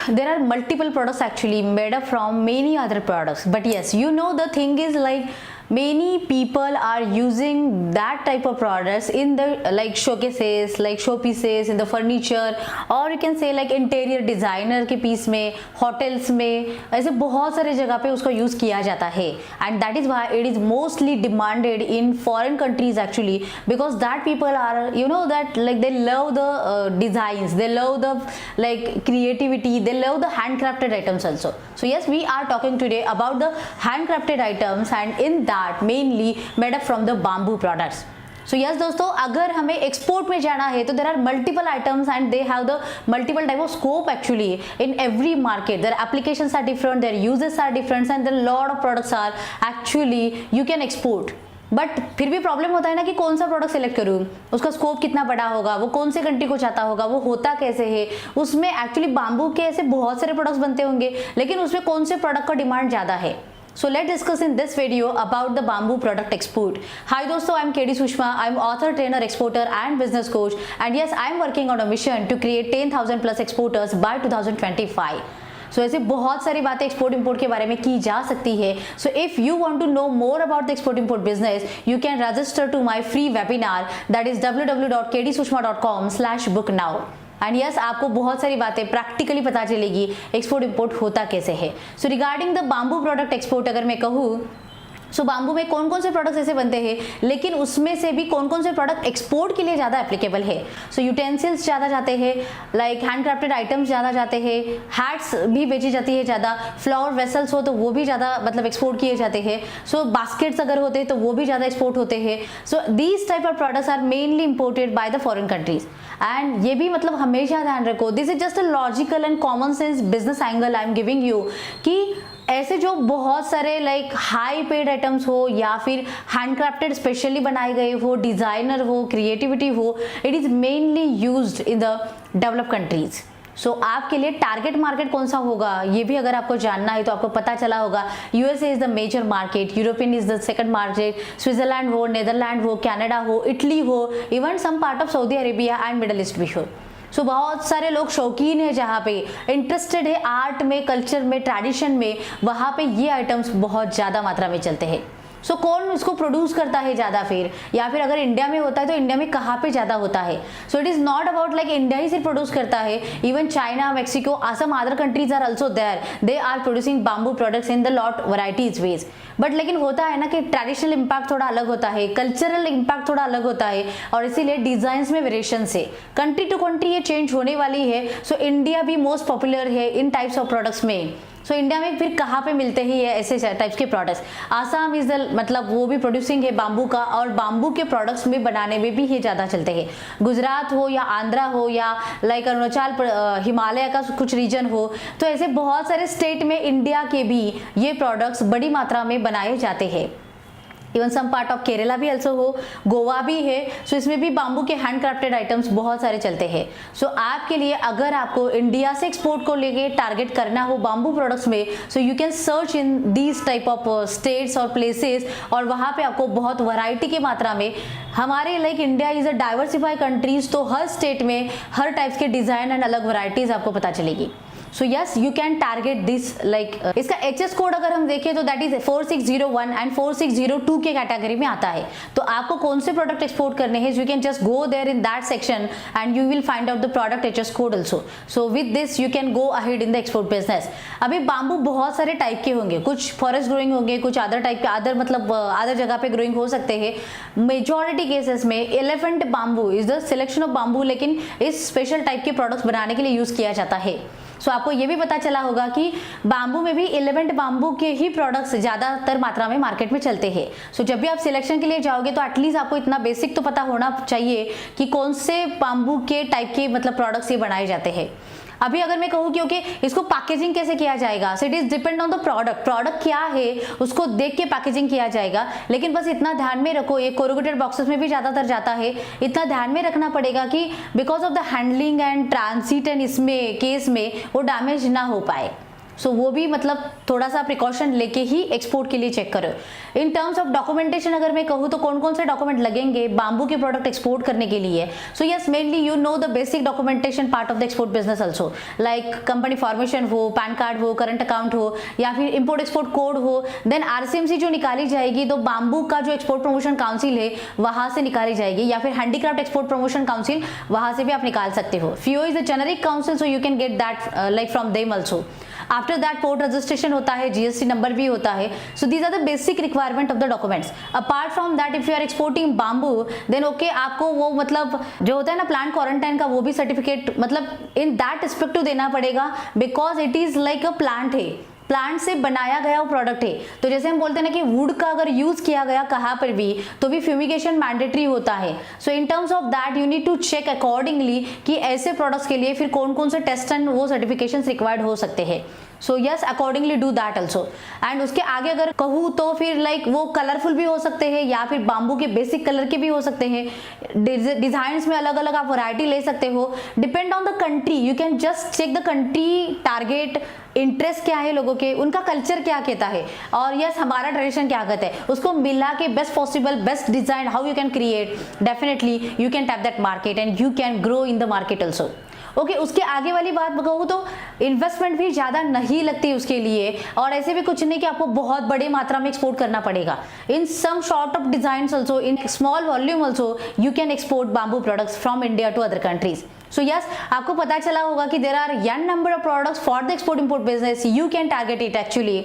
There are multiple products actually made up from many other products, but yes, you know, the thing is like many people are using that type of products in the like showcases, like showpieces, in the furniture, or you can say like interior designer के piece में, hotels में, ऐसे बहुत सारे जगह पे उसको use किया जाता है. And that is why it is mostly demanded in foreign countries actually, because that people are, you know, that like they love the designs, they love the like creativity, they love the handcrafted items also. So yes, we are talking today about the handcrafted items, and in that mainly made up from the bamboo products. So yes दोस्तों, अगर हमें export में जाना है तो there are multiple items and they have the multiple type of scope actually in every market. Their applications are different, their uses are different, and a lot of products are actually you can export. But फिर भी problem होता है ना कि कौन सा product select करूँ, उसका स्कोप कितना बड़ा होगा, वो कौन से कंट्री को चाहता होगा, वो होता कैसे है, उसमें एक्चुअली बाम्बू के ऐसे बहुत सारे प्रोडक्ट्स बनते होंगे, लेकिन उसमें कौन से प्रोडक्ट का डिमांड ज़्यादा है. So let's discuss in this video about the bamboo product export. Hi दोस्तों, I'm KD Sushma. I'm author, trainer, exporter and business coach. And yes, I'm working on a mission to create 10,000 plus exporters by 2025. So ऐसे बहुत सारी बातें export import के बारे में की जा सकती है. So if you want to know more about the export import business, you can register to my free webinar, that is www.kdsushma.com/book now. And yes, आपको बहुत सारी बातें प्रैक्टिकली पता चलेगी एक्सपोर्ट इंपोर्ट होता कैसे है. So regarding the bamboo product export अगर मैं कहूँ, सो बाम्बू में कौन कौन से प्रोडक्ट्स ऐसे बनते हैं, लेकिन उसमें से भी कौन कौन से प्रोडक्ट एक्सपोर्ट के लिए ज़्यादा एप्लीकेबल है. सो यूटेंसिल्स ज़्यादा जाते हैं, लाइक हैंडक्राफ्टेड आइटम्स ज़्यादा जाते हैं, हैट्स भी बेची जाती है ज़्यादा, फ्लावर वेसल्स हो तो वो भी ज़्यादा मतलब एक्सपोर्ट किए जाते हैं. सो बास्केट्स अगर होते हैं तो वो भी ज़्यादा एक्सपोर्ट होते हैं. So these type of products are mainly imported by the foreign countries. And ये भी मतलब हमेशा ध्यान रखो, this is just a logical and common sense business angle I am giving you, कि ऐसे जो बहुत सारे लाइक हाई पेड आइटम्स हो या फिर हैंडक्राफ्टेड स्पेशली बनाए गए हो, डिजाइनर हो, क्रिएटिविटी हो, it is mainly used in the develop countries. So आपके लिए टारगेट मार्केट कौन सा होगा ये भी अगर आपको जानना है तो आपको पता चला होगा. USA is the major market, European is the second market, Switzerland हो, नेदरलैंड हो, कनाडा हो, इटली हो, even some part of Saudi Arabia and Middle East भी हो. सो बहुत सारे लोग शौकीन है, जहाँ पे इंटरेस्टेड है आर्ट में, कल्चर में, ट्रेडिशन में, वहाँ पे ये आइटम्स बहुत ज़्यादा मात्रा में चलते हैं. सो कौन इसको प्रोड्यूस करता है ज़्यादा फिर, या फिर अगर इंडिया में होता है तो इंडिया में कहाँ पे ज़्यादा होता है. So it is not about like India ही सिर्फ प्रोड्यूस करता है, even China, Mexico, some other countries are also there, they are producing bamboo products in the lot varieties ways. But लेकिन होता है ना कि ट्रेडिशनल इम्पैक्ट थोड़ा अलग होता है, कल्चरल इम्पैक्ट थोड़ा अलग होता है, और इसीलिए डिजाइन में वेरिएशन से कंट्री टू कंट्री ये चेंज होने वाली है. सो इंडिया भी मोस्ट पॉपुलर है इन टाइप्स ऑफ प्रोडक्ट्स में. सो इंडिया में फिर कहाँ पे मिलते हैं ये ऐसे टाइप्स के प्रोडक्ट्स. आसाम इज द मतलब वो भी प्रोड्यूसिंग है बाम्बू का, और बाम्बू के प्रोडक्ट्स में बनाने में भी ये ज़्यादा चलते हैं. गुजरात हो या आंध्रा हो या लाइक अरुणाचल, हिमालय का कुछ रीजन हो, तो ऐसे बहुत सारे स्टेट में इंडिया के भी ये प्रोडक्ट्स बड़ी मात्रा में बनाए जाते हैं. Even some part of Kerala भी अल्सो हो, गोवा भी है. सो इसमें भी बाम्बू के हैंडक्राफ्टेड आइटम्स बहुत सारे चलते हैं. सो आपके लिए अगर आपको इंडिया से एक्सपोर्ट को लेके टारगेट करना हो बाम्बू प्रोडक्ट्स में, सो you can search in these type of states और प्लेसेस, और वहाँ पे आपको बहुत वैरायटी की मात्रा में, हमारे like India is a diversified countries, तो हर स्टेट में हर टाइप्स के डिजाइन एंड अलग वैरायटीज आपको पता चलेगी. So yes, you can target this like इसका एचएस कोड अगर हम देखें तो दैट इज 4601 एंड 4602 के कैटेगरी में आता है. तो आपको कौन से प्रोडक्ट एक्सपोर्ट करने हैं, you can just go there in that section and you will find out the product HS code also. So with this you can go ahead in the export business. अभी bamboo बहुत सारे type के होंगे, कुछ forest growing होंगे, कुछ other type के, other मतलब अदर जगह पे ग्रोइंग हो सकते हैं. मेजॉरिटी केसेस में elephant bamboo is the selection of bamboo, लेकिन इस स्पेशल टाइप के प्रोडक्ट्स बनाने के लिए यूज किया जाता है. सो आपको ये भी पता चला होगा कि बाम्बू में भी एलिफेंट बाम्बू के ही प्रोडक्ट्स ज़्यादातर मात्रा में मार्केट में चलते हैं. सो जब भी आप सिलेक्शन के लिए जाओगे तो एटलीस्ट आपको इतना बेसिक तो पता होना चाहिए कि कौन से बाम्बू के टाइप के मतलब प्रोडक्ट्स ये बनाए जाते हैं. अभी अगर मैं कहूँ क्योंकि इसको पैकेजिंग कैसे किया जाएगा, so it is depend on the product क्या है उसको देख के पैकेजिंग किया जाएगा. लेकिन बस इतना ध्यान में रखो, ये कोरुगेटेड बॉक्सेस में भी ज़्यादातर जाता है, इतना ध्यान में रखना पड़ेगा कि because of the handling and transit and इसमें केस में वो डैमेज ना हो पाए. सो वो भी मतलब थोड़ा सा प्रिकॉशन लेके ही एक्सपोर्ट के लिए चेक करो। इन टर्म्स ऑफ डॉक्यूमेंटेशन अगर मैं कहूँ तो कौन कौन से डॉक्यूमेंट लगेंगे बाम्बू के प्रोडक्ट एक्सपोर्ट करने के लिए? So yes, mainly you know the basic documentation part of the export business also, like company formation हो, पैन कार्ड हो, करंट अकाउंट हो, या फिर इंपोर्ट एक्सपोर्ट कोड हो। देन आरसीएमसी जो निकाली जाएगी तो बाम्बू का जो एक्सपोर्ट प्रमोशन काउंसिल है वहां से निकाली जाएगी, या फिर हैंडीक्राफ्ट एक्सपोर्ट प्रमोशन काउंसिल वहां से भी आप निकाल सकते हो। FIO is a generic council, so you can get that like from them also. After that port registration होता है, GST नंबर भी होता है। So these are the basic requirement of the documents. Apart from that if you are exporting bamboo then okay, आपको वो मतलब जो होता है ना प्लांट क्वारंटाइन का, वो भी सर्टिफिकेट मतलब इन दैट रिस्पेक्ट टू देना पड़ेगा, because it is like a plant है, प्लांट से बनाया गया वो प्रोडक्ट है। तो जैसे हम बोलते हैं ना कि वुड का अगर यूज किया गया कहाँ पर भी तो भी फ्यूमिगेशन मैंडेटरी होता है। So in terms of that you need to check accordingly कि ऐसे प्रोडक्ट्स के लिए फिर कौन कौन से टेस्ट एंड वो सर्टिफिकेशंस रिक्वायर्ड हो सकते हैं। So yes, accordingly do that also. And उसके आगे अगर कहूँ तो फिर लाइक वो कलरफुल भी हो सकते हैं या फिर बाम्बू के बेसिक कलर के भी हो सकते हैं। डिजाइन्स में अलग अलग आप वैरायटी ले सकते हो, depend on the country. You can just check the country, target interest क्या है लोगों के, उनका कल्चर क्या कहता है, और यस हमारा ट्रेडिशन क्या कहता है, उसको मिला के best possible best design how you can create, definitely you can tap that market and you can grow in the market also. Okay, उसके आगे वाली बात कहूँ तो इन्वेस्टमेंट भी ज़्यादा नहीं लगती उसके लिए, और ऐसे भी कुछ नहीं कि आपको बहुत बड़ी मात्रा में एक्सपोर्ट करना पड़ेगा। In some short of design also, in small volume also you can export bamboo products from India to other countries. So yes, आपको पता चला होगा कि there are n number of products for the export import business. You can target it actually,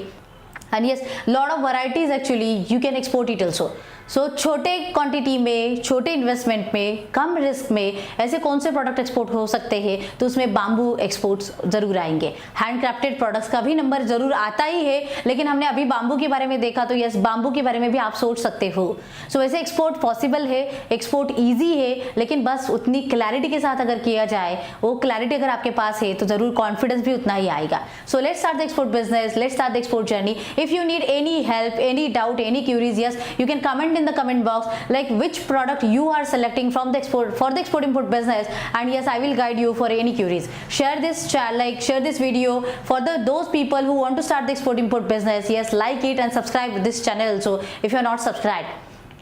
and yes, lot of varieties actually you can export it also. सो छोटे quantity में, छोटे investment में, कम risk में ऐसे कौन से प्रोडक्ट एक्सपोर्ट हो सकते हैं, तो उसमें बाम्बू एक्सपोर्ट्स जरूर आएंगे। हैंडक्राफ्टेड प्रोडक्ट्स का भी नंबर जरूर आता ही है, लेकिन हमने अभी बाम्बू के बारे में देखा, तो यस बाम्बू के बारे में भी आप सोच सकते हो। सो वैसे एक्सपोर्ट पॉसिबल है, एक्सपोर्ट ईजी है, लेकिन बस उतनी क्लैरिटी के साथ अगर किया जाए, वो क्लैरिटी अगर आपके पास है तो जरूर कॉन्फिडेंस भी उतना ही आएगा। So let's start the export business, let's start the export journey. If you need any help, any doubt, any curies, yes you can comment in the comment box like which product you are selecting from the export for the export import business, and yes I will guide you for any queries. Share this share this video for those people who want to start the export import business. Yes, like it and subscribe this channel also if you are not subscribed.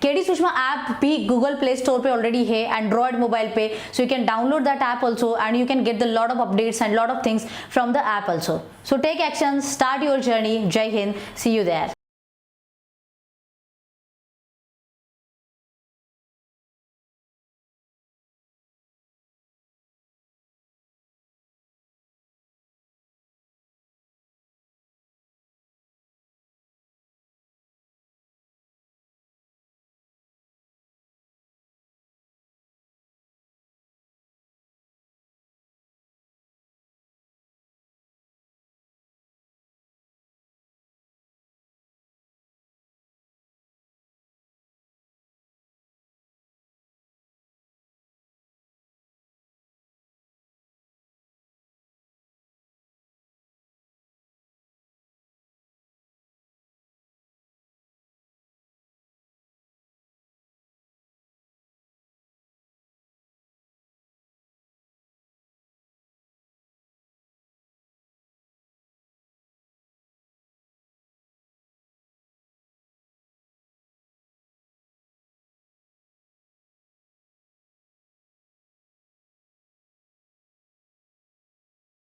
KD Sushma app भी Google Play Store पे already है, Android mobile पे, so you can download that app also and you can get the lot of updates and lot of things from the app also. So take action, start your journey. जय हिंद, सी you there.